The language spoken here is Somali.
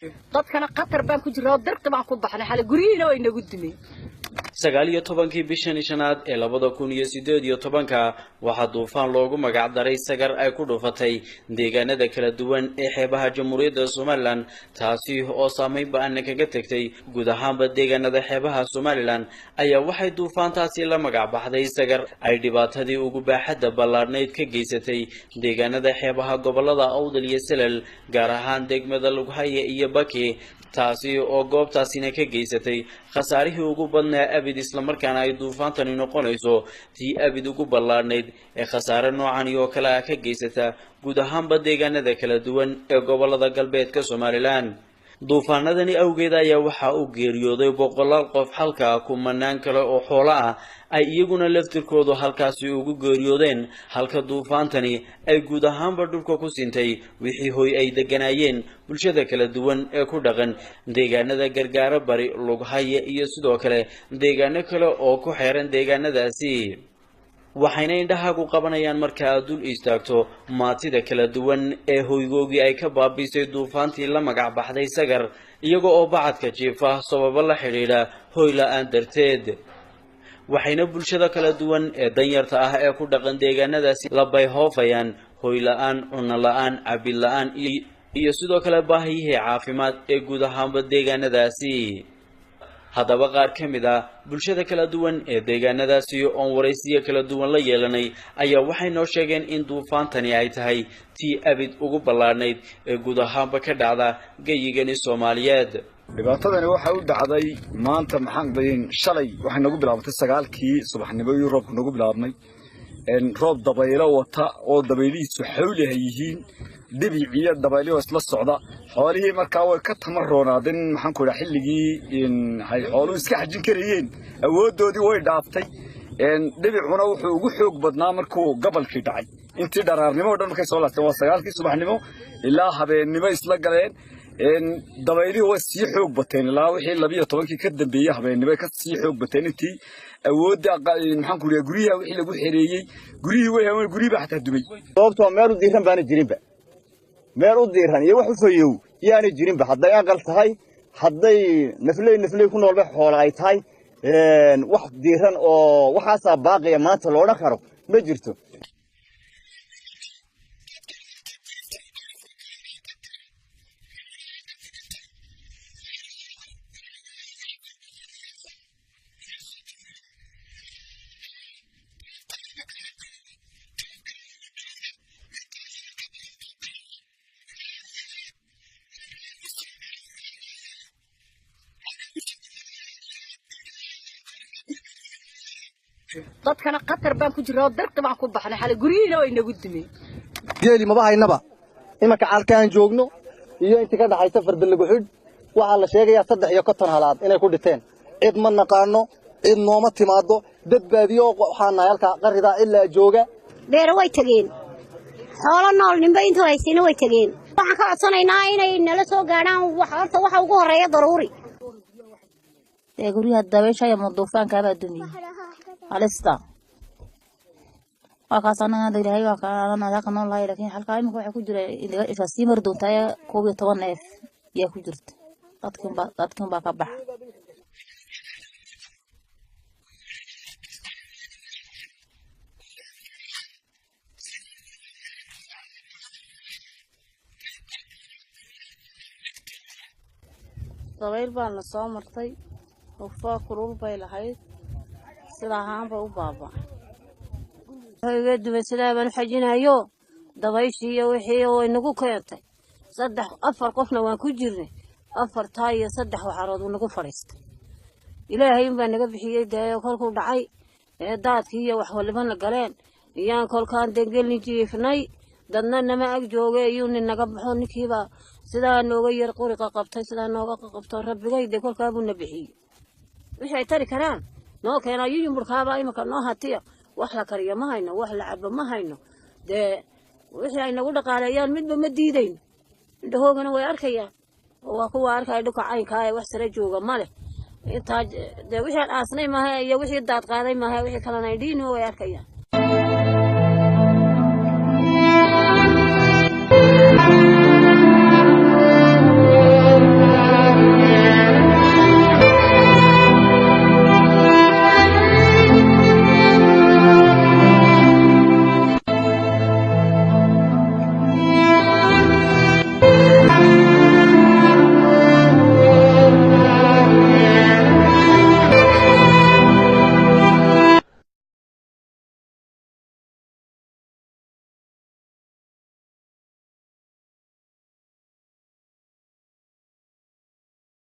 dadkana qatar baan ku jiraa darta baan ku baxnay xal guriina way nagu dumay 19 bishan shanaad ee 2018 waxa duufaan loogu magac daray sagar ay ku dhufatay deegaanada kala duwan ee xeebaha Jamhuuriyadda Soomaaliland taasi oo saameyn ba'an kaga tagtay guud ahaanba deegaanada xeebaha Soomaaliland ayaa waxay duufaantaasi la magac baxday sagar ay dhibaatadii ugu baaxadda ballaarneyd ka geysatay deegaanada xeebaha gobolada Awdal iyo Salal gaar ahaan degmada Lughaye iyo Baki taasi oo goobtaasina ka geysatay khasaarihii ugu badnaa abid isla markaana ay duufaantani noqonayso tii abid ugu ballaarneyd ee khasaare noocan oo kale ah ka geysata guud ahaanba deegaanada kala duwan ee gobolada galbeedka Soomaaliland duufaanadani awgeed ayaa waxa uu geeriyooday boqolaal qof halka kumanaan kale oo xoolo ah ay iyaguna laftirkoodu halkaasi ugu geeriyoodeen halka duufaantani ay guud ahaanba dhulka ku sintay wixii hoy ay deganayeen bulshada kala duwan ee ku dhaqan deegaanada gargaara bari Lughaye iyo sidoo kale deegaano kale oo ku xeeran deegaanadaasi waxayna indhaha ku qabanayaan marka aad dul istaagto maatida kala duwan ee hoygoogi ay ka baabisay duufaantii la magac baxday sagar iyaga oo bacadka jiifa sabab la xiriira hoy la'aan darteed waxayna bulshada kala duwan ee danyarta ah ee ku dhaqan deegaanadaasi la bayhoofayaan hoy la'aan cunno la'aan cabil la'aan iyo sidoo kale baahiyihii caafimaad ee guud ahaanba deegaanadaasi haddaba qaar ka mid ah bulshada kala duwan ee deegaanadaasi oo waraysiyo kala duwan la yeelanay ayaa waxay noo sheegeen in duufaantani ay tahay tii abid ugu ballaarneyd ee guud ahaanba ka dhacda gayigani Soomaaliyeed dhibaatadani waxa u dhacday maanta maxaan dayn shalay waxay nagu bilaabtay 9kii subaxnimo iyo roobku nagu bilaabmay roob dabaylo wata oo dabaylihiisu xawli yihiin dibiciya dabaylo isla socda xoolihii markaa way ka tamaroonaadeen maxaan ku dhahay xilligii hay xooluhu iska xajin karayeen awoodoodii way dhaaftay dibicuna wuxuu ugu xoog badnaa markuu gobolkii dhacay intii dharaarnimo dhan markay soo laasteen waa 9kii subaxnimo ilaa habeenimo isla galeen dabaylihi way sii xoog bateen ilaa wixii 12kii ka dambeeyay habeenimo ka sii xoog bateen intii awoodda maxaan ku dhahay guriyaha wixii lagu xereeyay guriyii way haween guriba xataa dumay sababtoo meel u diiran baan jirinba meel u diiran iyo wax u fayow yaani jirinba hadday aqal tahay hadday naflay ku nool wax xoolo ay tahay wax diiran oo waxaas baaqiya maanta loo dhaqaro ma jirto dadkana qatar baan ku jiraa darta baan ku baxnay xal guriina way nagu dumay geeli ma bahaynaba imaka halkaan joogno iyo inta ka dhaxaysa farda lagu xid waxa la sheegayaa 3 iyo 50 halaad inay ku dhinteen cid ma naqaano cid nooma timaado dad baadiyo waxaana halka qarida ilaa jooga beer way tageen xoolo nool nimba inta haysiina way tageen waxaan ka codsanaynaa inay nala soo gaaraan waxa ugu horeeya daruuri ee guriga dabeesha iyo duufaanka baa dumiyay alista وكاسنا هذا اللي هي وكأنا ذاك نقول هاي لكن حلقة ما كوا يكون جرا إذا سيمر دون تايا كوبي طبعا نف يكون جرت تاتكم بقى طويل بان صامرتي وفاكرول بايلهاي سلاهان با وبابا هاي قد سلام الحجنايو دبايشي وحي وينكو كينتي صدح افر قفنا وان كجيرني افر تاي صدح وحرود ونكو فريست ilaahay baan naga bixiyay daayo kolku dhacay daadkii iyo wax walba la galeen iyaan kolkaan degelni jiifnay dadna nama ag joogay iyo nin naga baxo ninkiiba sidaa nooga yar qoriqa qabtay sidaa nooga qabto rabbigayde kolkaa buu nabixiyay wixii tari karaan noo keenay yumburkaaba imaka noo hatiya wax la kariyo ma hayno wax la cabo ma hayno de wixii ay nagu dhaqaaleeyaan midba ma diidayn indhoogana way arkayaan waa kuwa arkay dhuka caynka ay wax sare jooga male inta de wixii aan aasnay maahay iyo wixii daad qaaday maahay wixii kalena ay dhiino way arkayaan